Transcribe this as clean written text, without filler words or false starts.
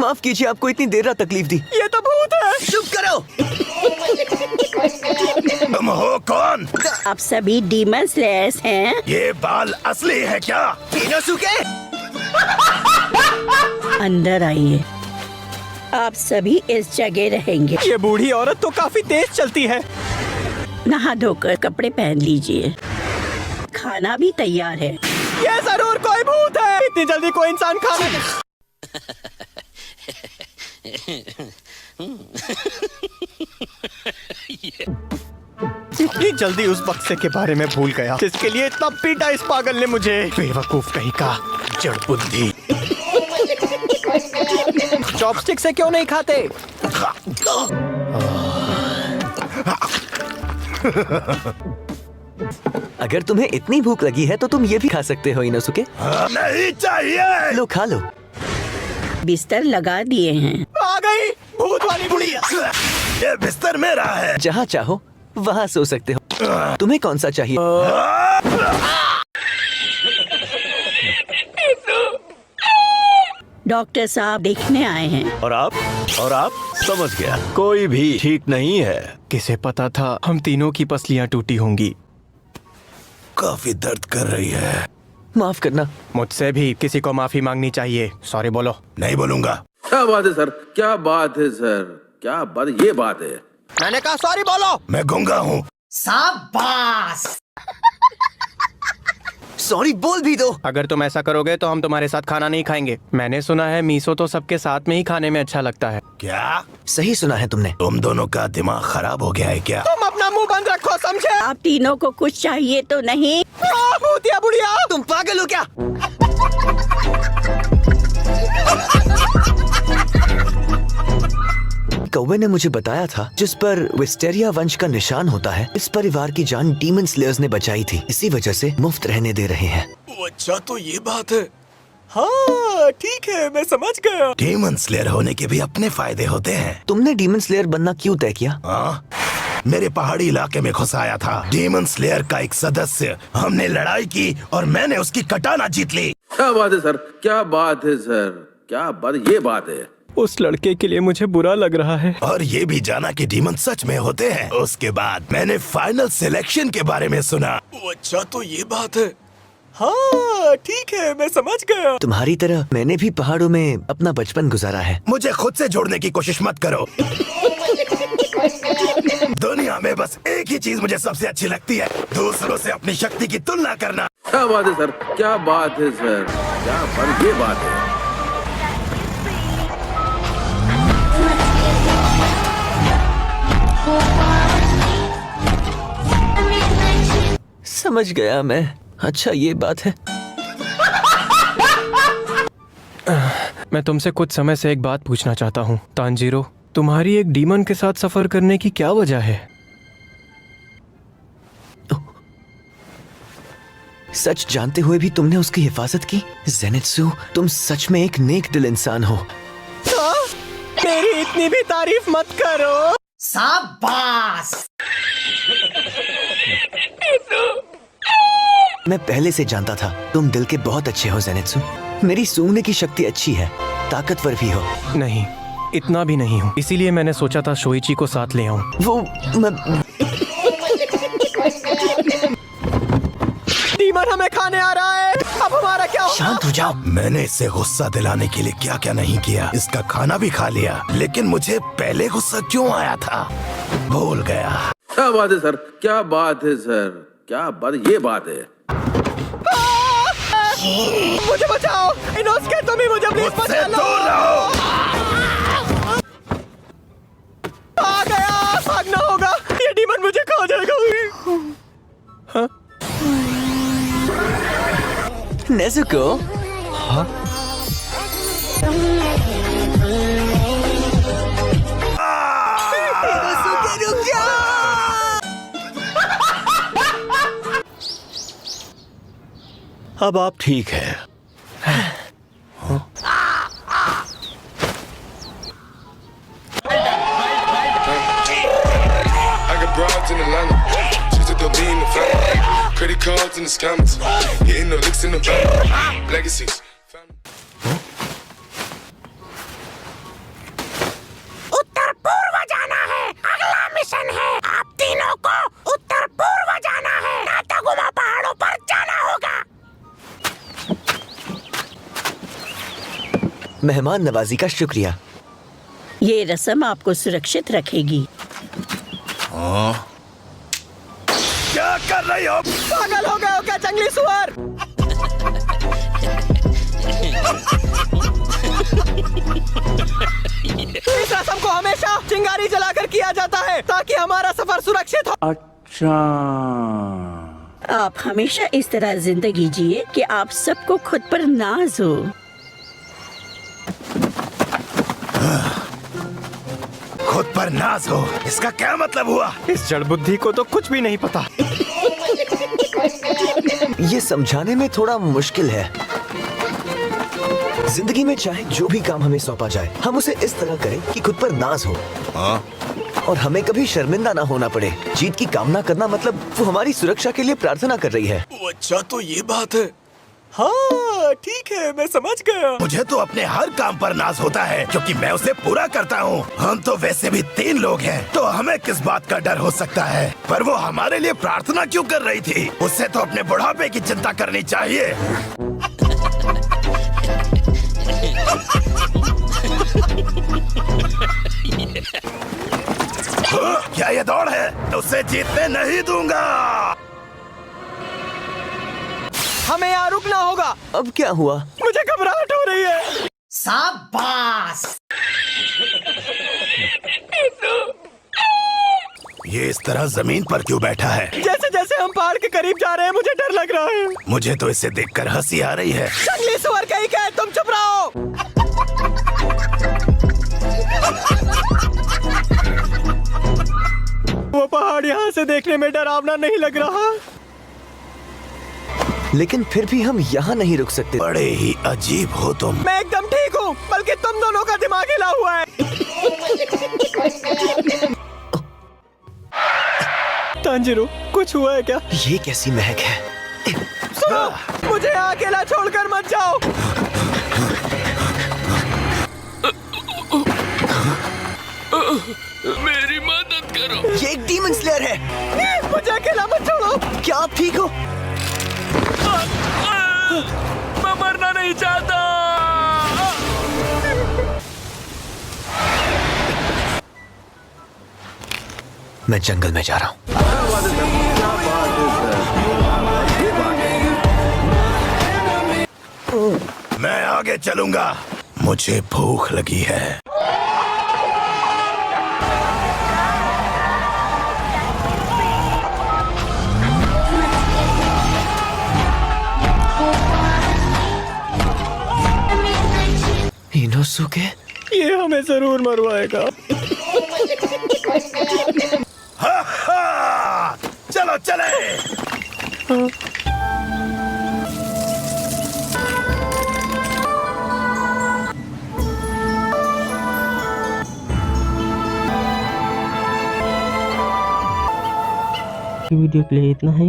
माफ कीजिए, आपको इतनी देर रात तकलीफ दी। ये तो भूत है। चुप करो। तुम हो कौन? आप सभी डीमन स्लेयर्स हैं? ये बाल असली है क्या? इनोसुके, अंदर आइए। आप सभी इस जगह रहेंगे। ये बूढ़ी औरत तो काफी तेज चलती है। नहा धोकर कपड़े पहन लीजिए। खाना भी तैयार है। ये जरूर कोई भूत है। इतनी जल्दी कोई इंसान खाना इतनी जल्दी उस बक्से के बारे में भूल गया जिसके लिए इतना पीटा इस पागल ने मुझे। बेवकूफ कहीं का, जड़ बुद्धि। चॉपस्टिक से क्यों नहीं खाते? अगर तुम्हें इतनी भूख लगी है तो तुम ये भी खा सकते हो इनोसुके। नहीं चाहिए। लो खा लो। बिस्तर लगा दिए हैं। आ गई भूत वाली बुढ़िया। ये बिस्तर मेरा है। जहाँ चाहो वहाँ सो सकते हो। तुम्हें कौन सा चाहिए? डॉक्टर साहब देखने आए हैं। और आप समझ गया, कोई भी ठीक नहीं है। किसे पता था हम तीनों की पसलियां टूटी होंगी। काफी दर्द कर रही है। माफ करना। मुझसे भी किसी को माफी मांगनी चाहिए। सॉरी बोलो। नहीं बोलूंगा। क्या बात है सर, क्या बात है सर, क्या बात, ये बात है। मैंने कहा सॉरी बोलो। मैं गूंगा हूँ। सॉरी बोल भी दो। अगर तुम ऐसा करोगे तो हम तुम्हारे साथ खाना नहीं खाएंगे। मैंने सुना है मीसो तो सबके साथ में ही खाने में अच्छा लगता है। क्या? सही सुना है तुमने। तुम दोनों का दिमाग खराब हो गया है क्या? तुम अपना मुंह बंद रखो, समझे? आप तीनों को कुछ चाहिए तो नहीं? भूतिया बुढ़िया, तुम पागल हो क्या? कौवे ने मुझे बताया था जिस पर विस्टेरिया वंश का निशान होता है, इस परिवार की जान डीमन स्लेयर्स ने बचाई थी। इसी वजह से मुफ्त रहने दे रहे हैं। अच्छा, तो ये बात है। हाँ ठीक है, मैं समझ गया। डीमन स्लेयर होने के भी अपने फायदे होते हैं। तुमने डीमन स्लेयर बनना क्यों तय किया? हाँ, मेरे पहाड़ी इलाके में घुस आया था डीमन स्लेयर का एक सदस्य। हमने लड़ाई की और मैंने उसकी कटाना जीत ली। क्या बात है सर, क्या बात है सर, क्या बात, ये बात है। उस लड़के के लिए मुझे बुरा लग रहा है। और ये भी जाना कि डीमन सच में होते हैं। उसके बाद मैंने फाइनल सिलेक्शन के बारे में सुना। अच्छा, तो ये बात है। हाँ ठीक है, मैं समझ गया। तुम्हारी तरह मैंने भी पहाड़ों में अपना बचपन गुजारा है। मुझे खुद से जोड़ने की कोशिश मत करो। दुनिया में बस एक ही चीज मुझे सबसे अच्छी लगती है, दूसरों से अपनी शक्ति की तुलना करना। क्या बात है सर, क्या बात है सर, क्या बात, ये बात है। समझ गया मैं। अच्छा ये बात है। मैं तुमसे कुछ समय से एक बात पूछना चाहता हूँ तांजीरो, तुम्हारी एक डीमन के साथ सफर करने की क्या वजह है? सच जानते हुए भी तुमने उसकी हिफाजत की। जेनित्सु, तुम सच में एक नेक दिल इंसान हो। मेरी इतनी भी तारीफ मत करो। शाबाश। मैं पहले से जानता था तुम दिल के बहुत अच्छे हो जेनित्सु। मेरी सूंघने की शक्ति अच्छी है, ताकतवर भी हो। नहीं, इतना भी नहीं हूँ, इसीलिए मैंने सोचा था शोइची को साथ ले आऊं। वो डीमन हमें खाने आ रहा है, अब हमारा क्या होगा? शांत हो जाओ। मैंने इसे गुस्सा दिलाने के लिए क्या क्या नहीं किया। इसका खाना भी खा लिया, लेकिन मुझे पहले गुस्सा क्यों आया था भूल गया। क्या बात है सर, क्या बात है सर, क्या बात, ये बात है। मुझे बचाओ इनोसुके, तुम ही मुझे प्लीज मुझसे बचा लो। दूर रहो। आ गया, भागना होगा, ये डीमन मुझे खा जाएगा। हाँ? नेजुको, हाँ? रुक जा। अब आप ठीक है। Broads in Atlanta, just to be in the family. Credit cards in the scammers, hitting the licks in the bank. Legacies. मेहमान नवाजी का शुक्रिया। ये रस्म आपको सुरक्षित रखेगी। क्या कर रही हो? पागल हो गए हो क्या जंगली सुअर? इस रस्म को हमेशा चिंगारी जलाकर किया जाता है ताकि हमारा सफर सुरक्षित हो। आप हमेशा इस तरह जिंदगी जिए कि आप सबको खुद पर नाज हो। खुद पर नाज हो, इसका क्या मतलब हुआ? इस जड़ बुद्धि को तो कुछ भी नहीं पता। ये समझाने में थोड़ा मुश्किल है। जिंदगी में चाहे जो भी काम हमें सौंपा जाए, हम उसे इस तरह करें कि खुद पर नाज हो और हमें कभी शर्मिंदा ना होना पड़े। जीत की कामना करना मतलब वो हमारी सुरक्षा के लिए प्रार्थना कर रही है। अच्छा, तो ये बात है। हाँ ठीक है, मैं समझ गया। मुझे तो अपने हर काम पर नाज होता है क्योंकि मैं उसे पूरा करता हूँ। हम तो वैसे भी 3 लोग हैं, तो हमें किस बात का डर हो सकता है? पर वो हमारे लिए प्रार्थना क्यों कर रही थी? उससे तो अपने बुढ़ापे की चिंता करनी चाहिए। क्या ये दौड़ है? उसे जीतने नहीं दूंगा। हमें यहाँ रुकना होगा। अब क्या हुआ? मुझे घबराहट हो रही है। शाबाश। ये इस तरह जमीन पर क्यों बैठा है? जैसे जैसे हम पहाड़ के करीब जा रहे हैं मुझे डर लग रहा है। मुझे तो इसे देखकर हंसी आ रही है। जंगली सुअर कहीं का है, तुम चुप रहो। वो पहाड़ यहाँ से देखने में डरावना नहीं लग रहा। लेकिन फिर भी हम यहाँ नहीं रुक सकते। बड़े ही अजीब हो तुम। मैं एकदम ठीक हूँ, बल्कि तुम दोनों का दिमाग हिला हुआ है। तांजिरो, कुछ हुआ है क्या? ये कैसी महक है? सुनो, मुझे यहाँ अकेला छोड़कर मत जाओ। मेरी मदद करो। ये एक डीमन स्लेयर है। मुझे अकेला मत छोड़ो। क्या आप ठीक हो? मैं मरना नहीं चाहता। मैं जंगल में जा रहा हूँ। मैं आगे चलूंगा, मुझे भूख लगी है। इनोसुके? ये हमें जरूर मरवाएगा। हा हा! चलो चले। वीडियो के लिए इतना ही।